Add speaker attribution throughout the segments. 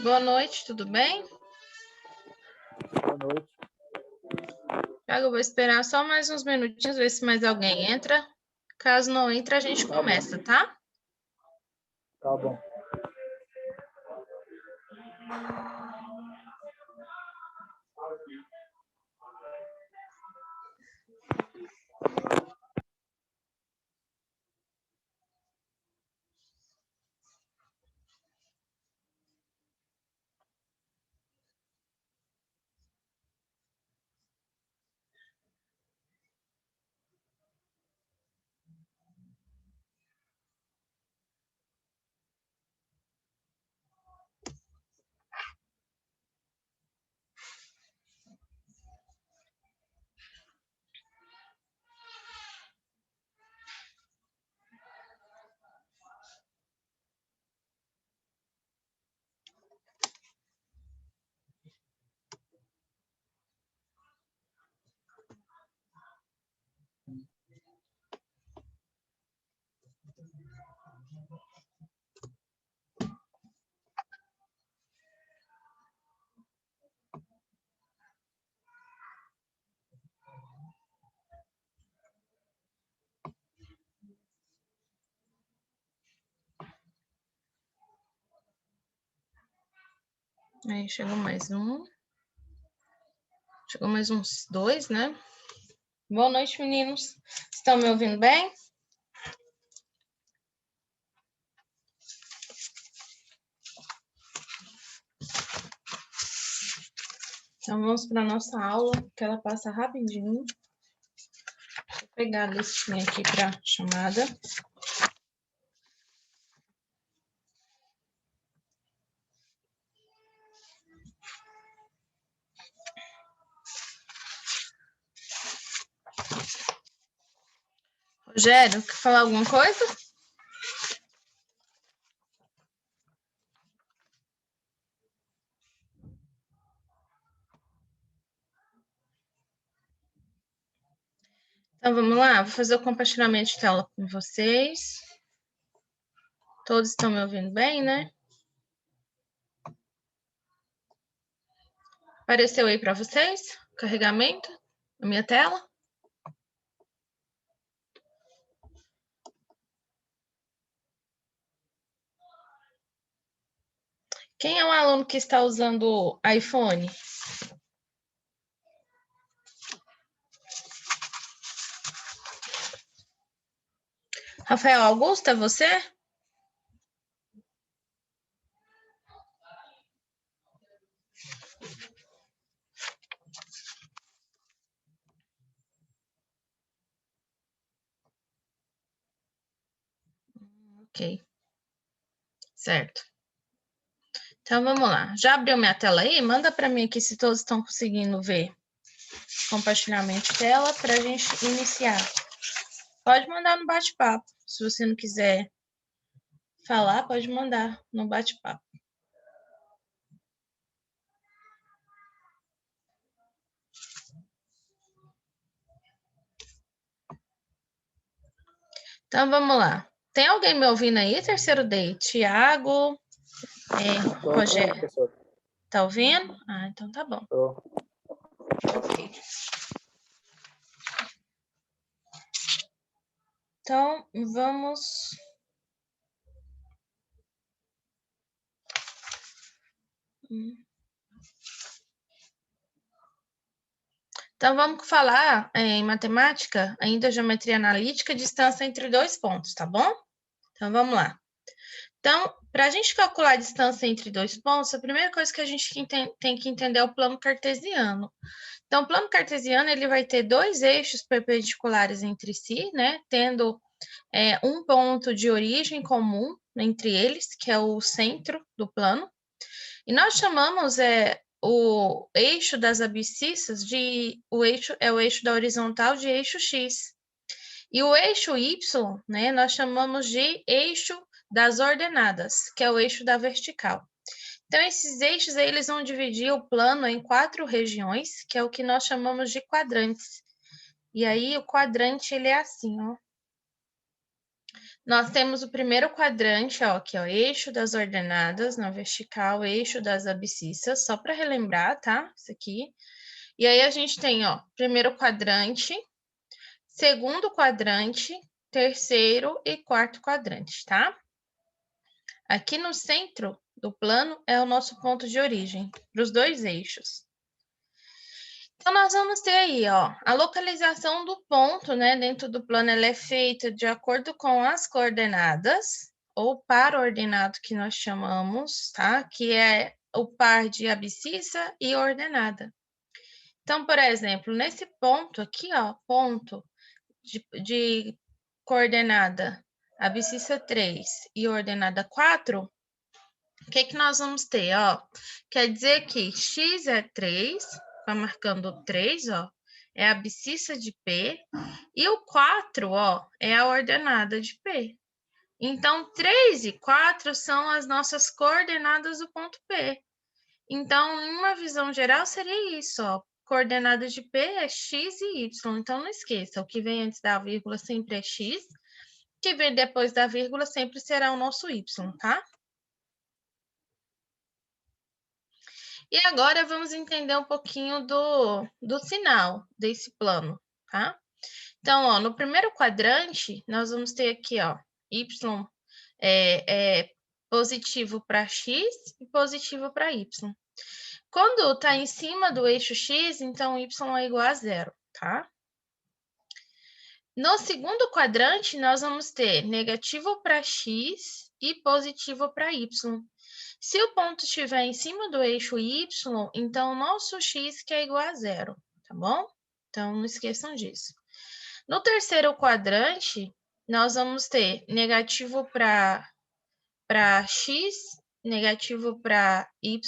Speaker 1: Boa noite, tudo bem?
Speaker 2: Boa noite.
Speaker 1: Eu vou esperar só mais uns minutinhos, ver se mais alguém entra. Caso não entre, a gente começa, tá?
Speaker 2: Tá bom.
Speaker 1: Aí chegou mais um. Chegou mais uns dois, né? Boa noite, meninos. Estão me ouvindo bem? Então, vamos para a nossa aula, que ela passa rapidinho. Vou pegar a listinha aqui para chamada. Rogério, quer falar alguma coisa? Então, vamos lá. Vou fazer o compartilhamento de tela com vocês. Todos estão me ouvindo bem, né? Apareceu aí para vocês? Carregamento na minha tela? Quem é o aluno que está usando iPhone? Rafael Augusto, é você? Ok. Certo. Então, vamos lá. Já abriu minha tela aí? Manda para mim aqui se todos estão conseguindo ver compartilhamento de tela para a gente iniciar. Pode mandar no bate-papo. Se você não quiser falar, pode mandar no bate-papo. Então, vamos lá. Tem alguém me ouvindo aí, terceiro D? Tiago, Rogério.
Speaker 2: Professor.
Speaker 1: Tá ouvindo? Ah, então tá bom.
Speaker 2: Tô.
Speaker 1: Ok. Então, vamos... Então, vamos falar em matemática, ainda geometria analítica, distância entre dois pontos, tá bom? Então, vamos lá. Então, para a gente calcular a distância entre dois pontos, a primeira coisa que a gente tem que entender é o plano cartesiano. Então, o plano cartesiano, ele vai ter dois eixos perpendiculares entre si, né? Tendo um ponto de origem comum entre eles, que é o centro do plano. E nós chamamos o eixo das abscissas o eixo da horizontal de eixo X. E o eixo Y, né, nós chamamos de eixo das ordenadas, que é o eixo da vertical. Então, esses eixos aí, eles vão dividir o plano em 4 regiões, que é o que nós chamamos de quadrantes. E aí, o quadrante, ele é assim, ó. Nós temos o primeiro quadrante, ó, aqui, ó, eixo das ordenadas na vertical, eixo das abscissas, só para relembrar, tá? Isso aqui. E aí, a gente tem, ó, primeiro quadrante, segundo quadrante, terceiro e quarto quadrante, tá? Aqui no centro do plano é o nosso ponto de origem, para os dois eixos. Então, nós vamos ter aí, ó, a localização do ponto, né, dentro do plano, ela é feita de acordo com as coordenadas, ou par ordenado que nós chamamos, tá? Que é o par de abscissa e ordenada. Então, por exemplo, nesse ponto aqui, ó, ponto de coordenada abscissa 3 e ordenada 4, o que nós vamos ter, ó? Quer dizer que x é 3, tá marcando 3, ó, é a abscissa de P, e o 4, ó, é a ordenada de P. Então, 3 e 4 são as nossas coordenadas do ponto P. Então, em uma visão geral, seria isso, ó. Coordenada de P é x e y. Então, não esqueça, o que vem antes da vírgula sempre é x, o que vem depois da vírgula sempre será o nosso y, tá? E agora vamos entender um pouquinho do sinal desse plano, tá? Então, ó, no primeiro quadrante, nós vamos ter aqui, ó, y é positivo para x e positivo para y. Quando está em cima do eixo x, então y é igual a 0, tá? No segundo quadrante, nós vamos ter negativo para x e positivo para y. Se o ponto estiver em cima do eixo y, então o nosso x que é igual a 0, tá bom? Então, não esqueçam disso. No terceiro quadrante, nós vamos ter negativo para x, negativo para y.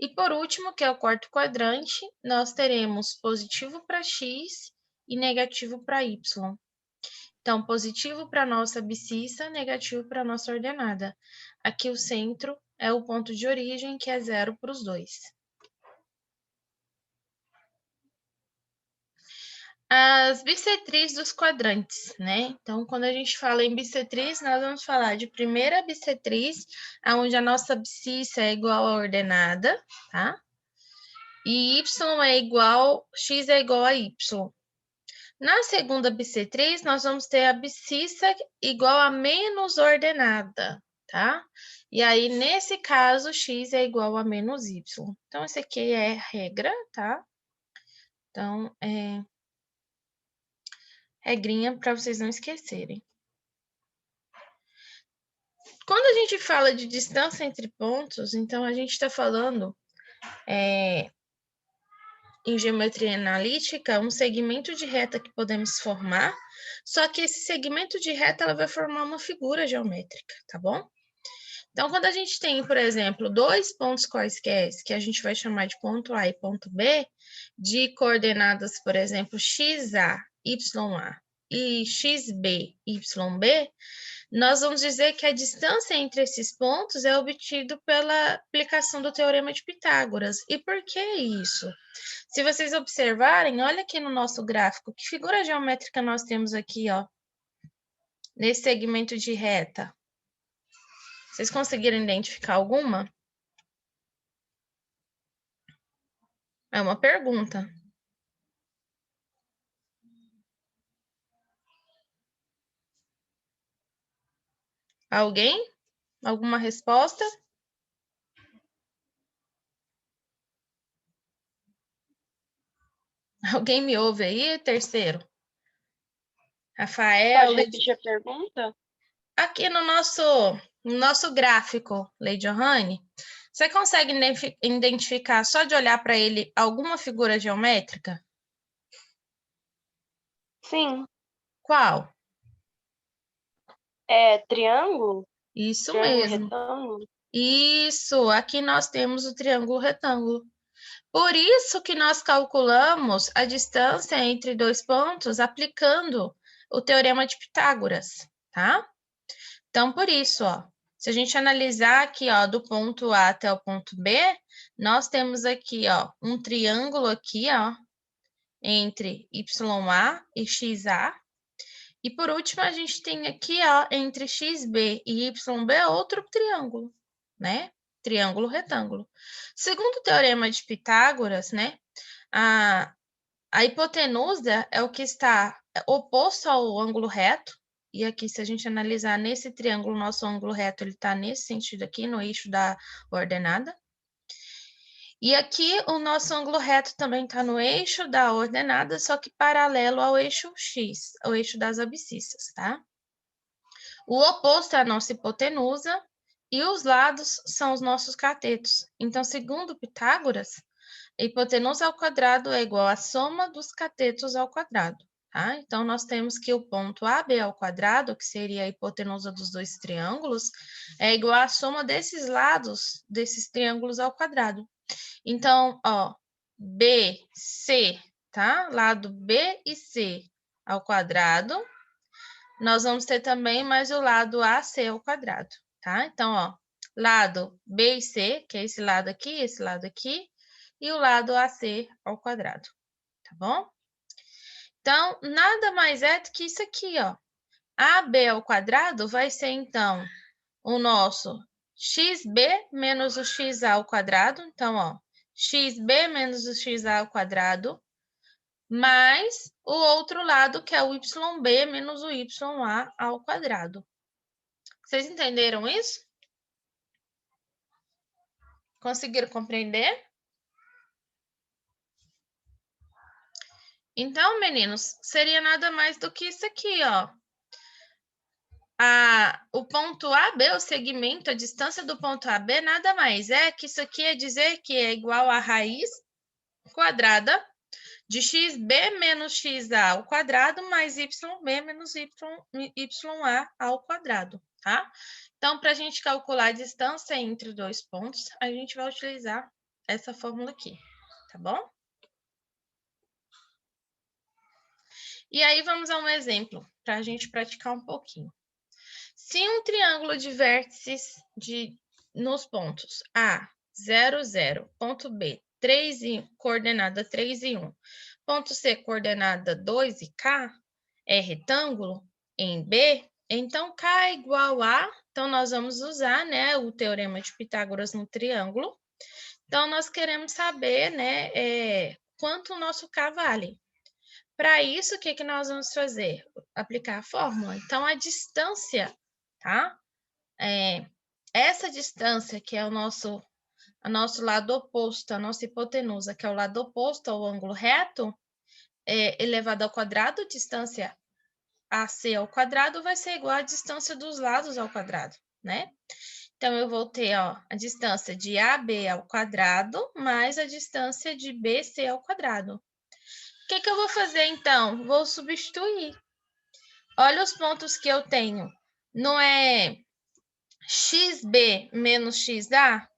Speaker 1: E por último, que é o quarto quadrante, nós teremos positivo para x e negativo para y. Então, positivo para a nossa abscissa, negativo para a nossa ordenada. Aqui o centro é o ponto de origem, que é 0 para os dois. As bissetrizes dos quadrantes, né? Então, quando a gente fala em bissetriz, nós vamos falar de primeira bissetriz, onde a nossa abscissa é igual à ordenada, tá? E y é igual, x é igual a y. Na segunda bissetriz, nós vamos ter a abscissa igual a menos ordenada, tá? E aí, nesse caso, x é igual a menos y. Então, esse aqui é regra, tá? Então, regrinha para vocês não esquecerem. Quando a gente fala de distância entre pontos, então a gente está falando em geometria analítica, um segmento de reta que podemos formar, só que esse segmento de reta ela vai formar uma figura geométrica, tá bom? Então, quando a gente tem, por exemplo, dois pontos quaisquer, que a gente vai chamar de ponto A e ponto B, de coordenadas, por exemplo, XA, YA e XB, YB, nós vamos dizer que a distância entre esses pontos é obtida pela aplicação do Teorema de Pitágoras. E por que isso? Se vocês observarem, olha aqui no nosso gráfico, que figura geométrica nós temos aqui, ó, nesse segmento de reta. Vocês conseguiram identificar alguma? É uma pergunta. Alguém? Alguma resposta? Alguém me ouve aí? Terceiro. Rafael.
Speaker 3: Pode repetir a pergunta?
Speaker 1: Aqui no nosso gráfico, Lady Johanne, você consegue identificar, só de olhar para ele, alguma figura geométrica?
Speaker 3: Sim.
Speaker 1: Qual?
Speaker 3: É triângulo?
Speaker 1: Isso
Speaker 3: Triângulo
Speaker 1: mesmo.
Speaker 3: retângulo?
Speaker 1: Isso, aqui nós temos o triângulo retângulo. Por isso que nós calculamos a distância entre dois pontos aplicando o Teorema de Pitágoras, tá? Então, por isso, ó, se a gente analisar aqui, ó, do ponto A até o ponto B, nós temos aqui, ó, um triângulo aqui, ó, entre YA e XA. E por último, a gente tem aqui, ó, entre XB e YB, outro triângulo, né? Triângulo retângulo. Segundo o teorema de Pitágoras, né? A hipotenusa é o que está oposto ao ângulo reto. E aqui, se a gente analisar nesse triângulo, nosso ângulo reto, ele está nesse sentido aqui, no eixo da ordenada. E aqui, o nosso ângulo reto também está no eixo da ordenada, só que paralelo ao eixo X, ao eixo das abscissas, tá? O oposto é a nossa hipotenusa e os lados são os nossos catetos. Então, segundo Pitágoras, a hipotenusa ao quadrado é igual à soma dos catetos ao quadrado, tá? Então, nós temos que o ponto AB ao quadrado, que seria a hipotenusa dos dois triângulos, é igual à soma desses lados desses triângulos ao quadrado. Então, ó, BC, tá? Lado B e C ao quadrado. Nós vamos ter também mais o lado AC ao quadrado, tá? Então, ó, lado B e C, que é esse lado aqui, e o lado AC ao quadrado, tá bom? Então, nada mais é do que isso aqui, ó. AB ao quadrado vai ser, então, o nosso XB menos o XA ao quadrado. Então, ó, XB menos o XA ao quadrado, mais o outro lado, que é o YB menos o YA ao quadrado. Vocês entenderam isso? Conseguiram compreender? Então, meninos, seria nada mais do que isso aqui, ó. O ponto AB, o segmento, a distância do ponto AB, nada mais é que isso aqui é dizer que é igual a raiz quadrada de XB menos XA ao quadrado mais YB menos YA ao quadrado, tá? Então, para a gente calcular a distância entre dois pontos, a gente vai utilizar essa fórmula aqui, tá bom? E aí, vamos a um exemplo, para a gente praticar um pouquinho. Se um triângulo de vértices nos pontos A, 0, 0, ponto B, 3 e coordenada 3 e 1, ponto C, coordenada 2 e K, é retângulo em B, então K é igual a... Então, nós vamos usar, né, o teorema de Pitágoras no triângulo. Então, nós queremos saber, né, quanto o nosso K vale. Para isso, o que que nós vamos fazer? Aplicar a fórmula. Então, a distância, tá? Essa distância, que é o nosso lado oposto, a nossa hipotenusa, que é o lado oposto ao ângulo reto, elevado ao quadrado, distância AC ao quadrado vai ser igual à distância dos lados ao quadrado, né? Então, eu vou ter, ó, a distância de AB ao quadrado mais a distância de BC ao quadrado. O que que eu vou fazer, então? Vou substituir. Olha os pontos que eu tenho. Não é XB menos XA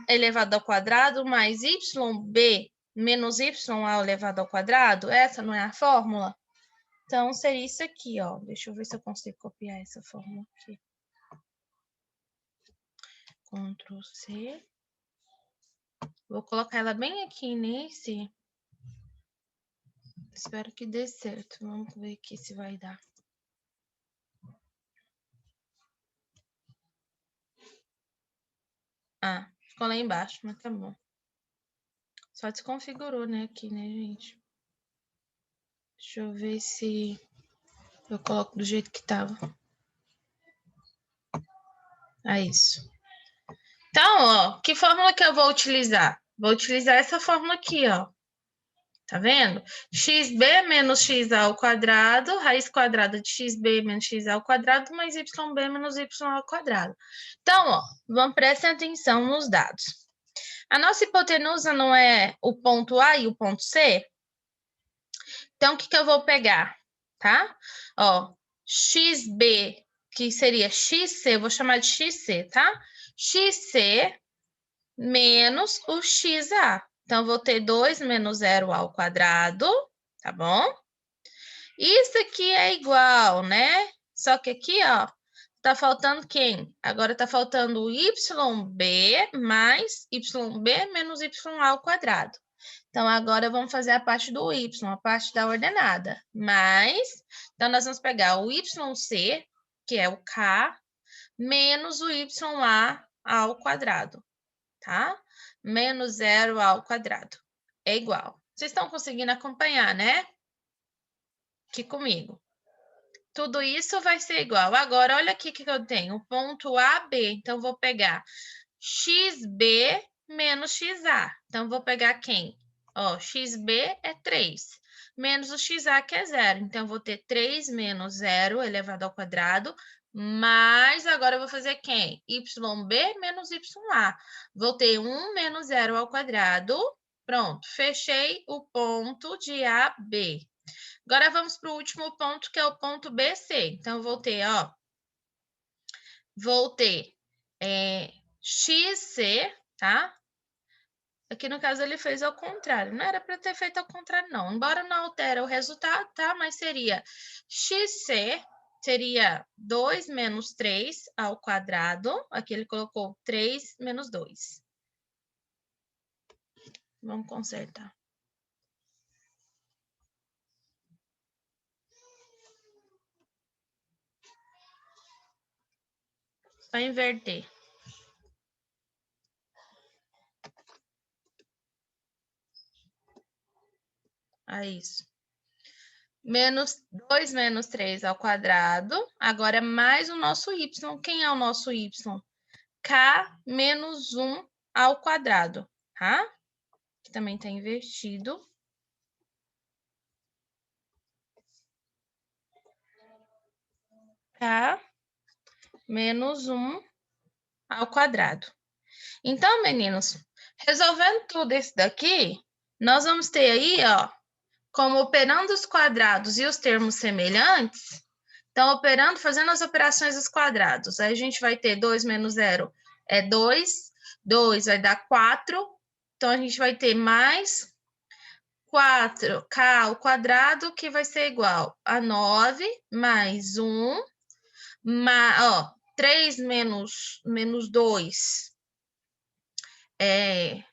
Speaker 1: elevado ao quadrado mais YB menos YA elevado ao quadrado? Essa não é a fórmula? Então, seria isso aqui, ó. Deixa eu ver se eu consigo copiar essa fórmula aqui. Ctrl C. Vou colocar ela bem aqui nesse. Espero que dê certo. Vamos ver aqui se vai dar. Ficou lá embaixo, mas tá bom. Só desconfigurou, né, aqui, né, gente? Deixa eu ver se eu coloco do jeito que tava. É isso. Então, ó, que fórmula que eu vou utilizar? Vou utilizar essa fórmula aqui, ó. Tá vendo? XB menos XA ao quadrado, raiz quadrada de XB menos XA ao quadrado, mais YB menos YA ao quadrado. Então, ó, vamos prestar atenção nos dados. A nossa hipotenusa não é o ponto A e o ponto C? Então, o que que eu vou pegar, tá? Ó, XB, que seria XC, eu vou chamar de XC, tá? XC menos o XA. Então, vou ter 2 menos 0 ao quadrado, tá bom? Isso aqui é igual, né? Só que aqui, ó, tá faltando quem? Agora tá faltando o YB mais YB menos YA ao quadrado. Então, agora vamos fazer a parte do y, a parte da ordenada. Então, nós vamos pegar o YC, que é o K, menos o YA ao quadrado, tá? Menos 0 ao quadrado. É igual. Vocês estão conseguindo acompanhar, né? Aqui comigo. Tudo isso vai ser igual. Agora, olha aqui que eu tenho. O ponto AB. Então, vou pegar XB menos XA. Então, vou pegar quem? Ó, XB é 3. Menos o XA, que é 0. Então, vou ter 3 menos 0 elevado ao quadrado. Mas agora eu vou fazer quem? YB menos YA. Vou ter 1 menos 0 ao quadrado. Pronto, fechei o ponto de AB. Agora vamos para o último ponto, que é o ponto BC. Então, eu vou ter, ó, XC, tá? Aqui no caso ele fez ao contrário. Não era para ter feito ao contrário, não. Embora não altere o resultado, tá? Mas seria XC, seria 2 menos 3 ao quadrado. Aqui ele colocou 3 menos 2. Vamos consertar. Só inverter. É isso. Menos 2 menos 3 ao quadrado. Agora é mais o nosso y. Quem é o nosso y? K menos 1 ao quadrado, tá? Que também está invertido. K menos 1 ao quadrado. Então, meninos, resolvendo tudo isso daqui, nós vamos ter aí, ó, como operando os quadrados e os termos semelhantes. Então, fazendo as operações dos quadrados. Aí a gente vai ter 2 menos 0 é 2. 2 vai dar 4. Então, a gente vai ter mais 4k ao quadrado, que vai ser igual a 9 mais 1. Ó, 3 menos 2 é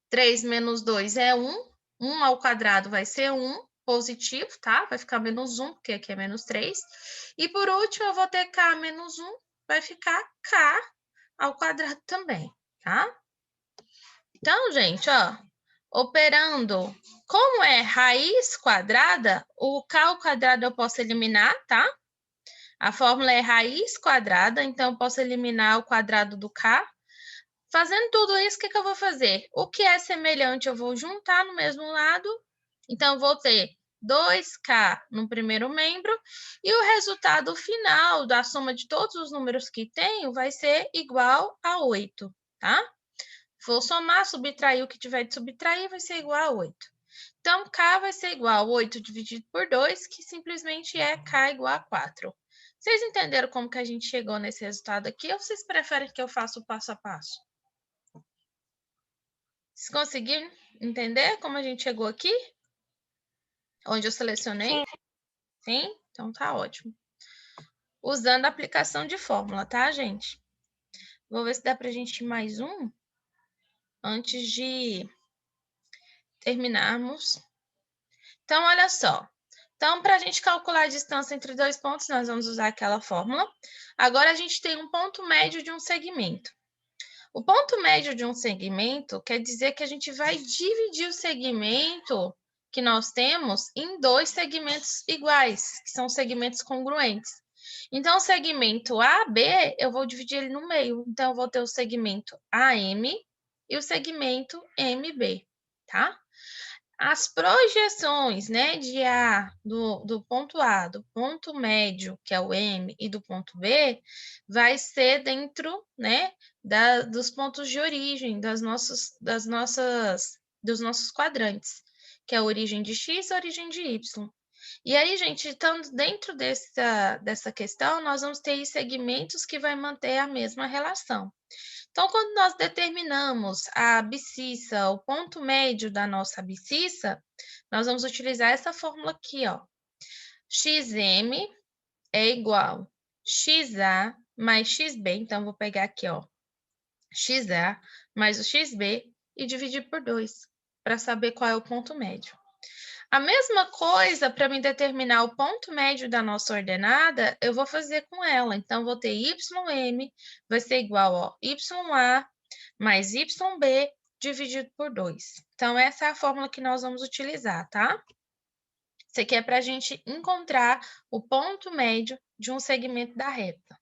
Speaker 1: 3 menos 2 é 1. 1 ao quadrado vai ser 1, positivo, tá? Vai ficar menos 1, porque aqui é menos 3. E por último, eu vou ter k menos 1, vai ficar k ao quadrado também, tá? Então, gente, ó, operando, como é raiz quadrada, o k ao quadrado eu posso eliminar, tá? A fórmula é raiz quadrada, então eu posso eliminar o quadrado do k. Fazendo tudo isso, o que eu vou fazer? O que é semelhante eu vou juntar no mesmo lado. Então, eu vou ter 2k no primeiro membro. E o resultado final da soma de todos os números que tenho vai ser igual a 8, tá? Vou somar, subtrair o que tiver de subtrair, vai ser igual a 8. Então, k vai ser igual a 8 dividido por 2, que simplesmente é k igual a 4. Vocês entenderam como que a gente chegou nesse resultado aqui? Ou vocês preferem que eu faça o passo a passo? Vocês conseguiram entender como a gente chegou aqui? Onde eu selecionei?
Speaker 3: Sim.
Speaker 1: Sim? Então tá ótimo. Usando a aplicação de fórmula, tá, gente? Vou ver se dá pra gente ir mais um antes de terminarmos. Então, olha só. Então, para a gente calcular a distância entre dois pontos, nós vamos usar aquela fórmula. Agora, a gente tem um ponto médio de um segmento. O ponto médio de um segmento quer dizer que a gente vai dividir o segmento que nós temos em dois segmentos iguais, que são segmentos congruentes. Então, o segmento AB, eu vou dividir ele no meio. Então, eu vou ter o segmento AM e o segmento MB, tá? As projeções, né, do ponto A, do ponto médio, que é o M, e do ponto B, vai ser dentro, né, dos pontos de origem, dos nossos quadrantes, que é a origem de X e a origem de Y. E aí, gente, estando dentro dessa questão, nós vamos ter segmentos que vai manter a mesma relação. Então, quando nós determinamos a abscissa, o ponto médio da nossa abscissa, nós vamos utilizar essa fórmula aqui, ó. XM é igual XA mais XB. Então, eu vou pegar aqui, ó, XA mais o XB e dividir por 2. para saber qual é o ponto médio. A mesma coisa para me determinar o ponto médio da nossa ordenada, eu vou fazer com ela. Então, vou ter YM vai ser igual a YA mais YB dividido por 2. Então, essa é a fórmula que nós vamos utilizar, tá? Isso aqui é para a gente encontrar o ponto médio de um segmento da reta,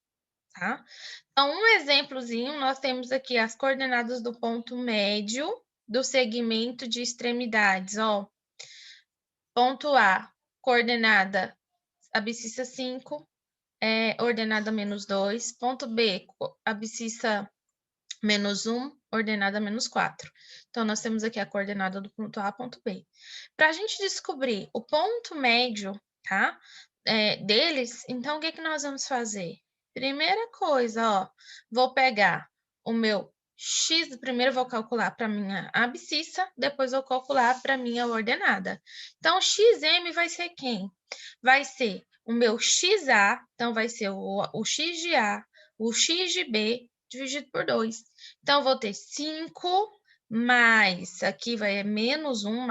Speaker 1: tá? Então, um exemplozinho, nós temos aqui as coordenadas do ponto médio do segmento de extremidades, ó. Ponto A, coordenada abscissa 5, ordenada menos 2. Ponto B, abscissa menos 1, ordenada menos 4. Então, nós temos aqui a coordenada do ponto A, ponto B. Para a gente descobrir o ponto médio, tá? Deles, então, o que que nós vamos fazer? Primeira coisa, ó, vou pegar o meu X, primeiro vou calcular para minha abscissa, depois vou calcular para minha ordenada. Então, XM vai ser quem? Vai ser o meu XA, então vai ser o X de A, o X de B, dividido por 2. Então, vou ter 5 mais, aqui vai menos 1,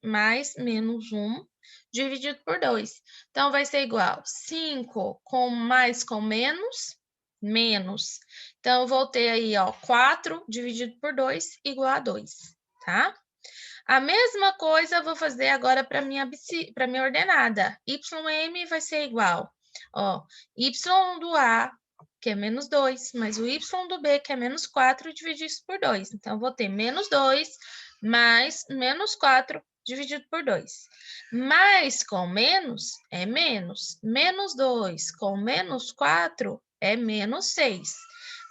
Speaker 1: mais menos 1, dividido por 2. Então, vai ser igual 5 com mais com menos, menos. Então, eu vou ter aí, ó, 4 dividido por 2 igual a 2, tá? A mesma coisa eu vou fazer agora para minha ordenada. YM vai ser igual, ó, Y do A, que é menos 2, mais o Y do B, que é menos 4, dividido por 2. Então, eu vou ter menos 2 mais menos 4 dividido por 2. Mais com menos é menos. Menos 2 com menos 4 é menos 6.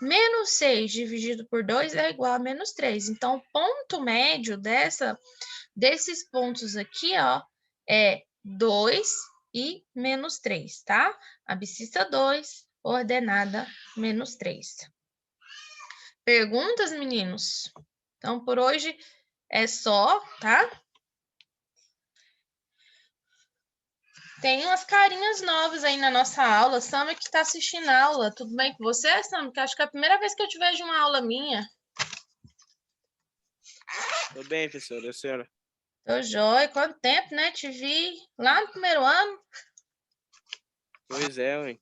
Speaker 1: Menos 6 dividido por 2 é igual a menos 3. Então, o ponto médio desses pontos aqui, ó, é 2 e menos 3, tá? Abscissa 2, ordenada menos 3. Perguntas, meninos? Então, por hoje é só, tá? Tem umas carinhas novas aí na nossa aula. Sami que está assistindo a aula. Tudo bem com você, Sami? Que acho que é a primeira vez que eu te vejo uma aula minha.
Speaker 4: Tudo bem, professora, a senhora?
Speaker 1: Tô jóia. Quanto tempo, né? Te vi lá no primeiro ano.
Speaker 4: Pois é, ué.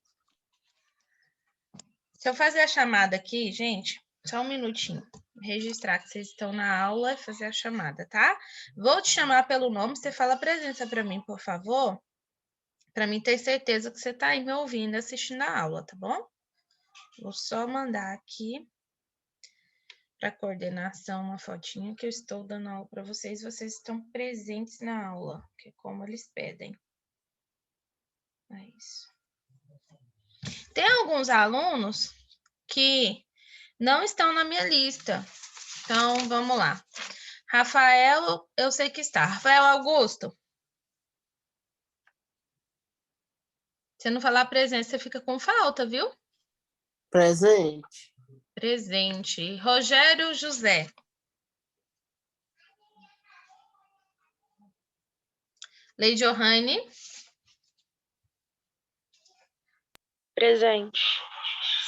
Speaker 1: Se eu fazer a chamada aqui, gente, só um minutinho. Registrar que vocês estão na aula e fazer a chamada, tá? Vou te chamar pelo nome, você fala a presença para mim, por favor, para mim ter certeza que você está aí me ouvindo, assistindo a aula, tá bom? Vou só mandar aqui para coordenação uma fotinha que eu estou dando aula para vocês, vocês estão presentes na aula, que é como eles pedem. É isso. Tem alguns alunos que não estão na minha lista. Então, vamos lá. Rafael, eu sei que está. Rafael Augusto. Se não falar presença, você fica com falta, viu?
Speaker 5: Presente.
Speaker 1: Presente. Rogério José. Leide Johanne.
Speaker 3: Presente.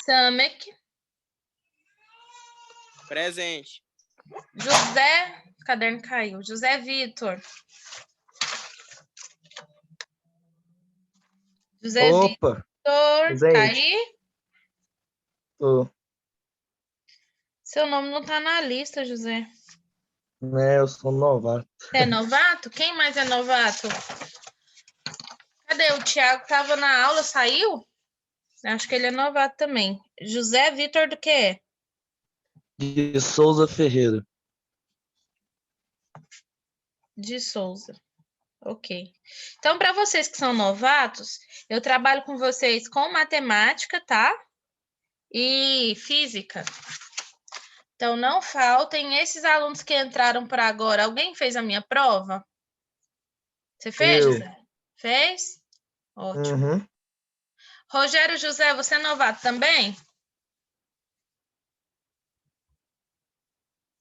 Speaker 1: Samek.
Speaker 4: Presente.
Speaker 1: José. O caderno caiu. José Vitor. José
Speaker 2: Opa,
Speaker 1: Vitor.
Speaker 2: presente.
Speaker 1: Tá aí?
Speaker 2: Tô.
Speaker 1: Seu nome não tá na lista, José.
Speaker 2: Né, eu sou novato.
Speaker 1: Você é novato? Quem mais é novato? Cadê? O Thiago tava na aula, saiu? Acho que ele é novato também. José Vitor do quê?
Speaker 2: De Souza Ferreira.
Speaker 1: De Souza. Ok. Então, para vocês que são novatos, eu trabalho com vocês com matemática, tá? E física. Então, não faltem. Esses alunos que entraram por agora, alguém fez a minha prova? Você fez,
Speaker 2: Eu.
Speaker 1: José? Fez? Ótimo.
Speaker 2: Uhum.
Speaker 1: Rogério José, você é novato também?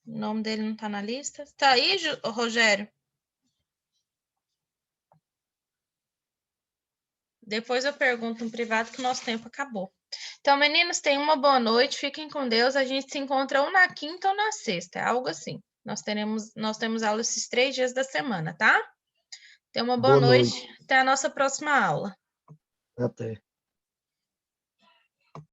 Speaker 1: O nome dele não tá na lista? Tá aí, Rogério? Depois eu pergunto no privado que o nosso tempo acabou. Então, meninos, tenham uma boa noite, fiquem com Deus. A gente se encontra ou na quinta ou na sexta, é algo assim. Nós temos aula esses 3 dias da semana, tá? Tenha uma boa
Speaker 2: Boa
Speaker 1: noite. Até a nossa próxima aula.
Speaker 2: Até.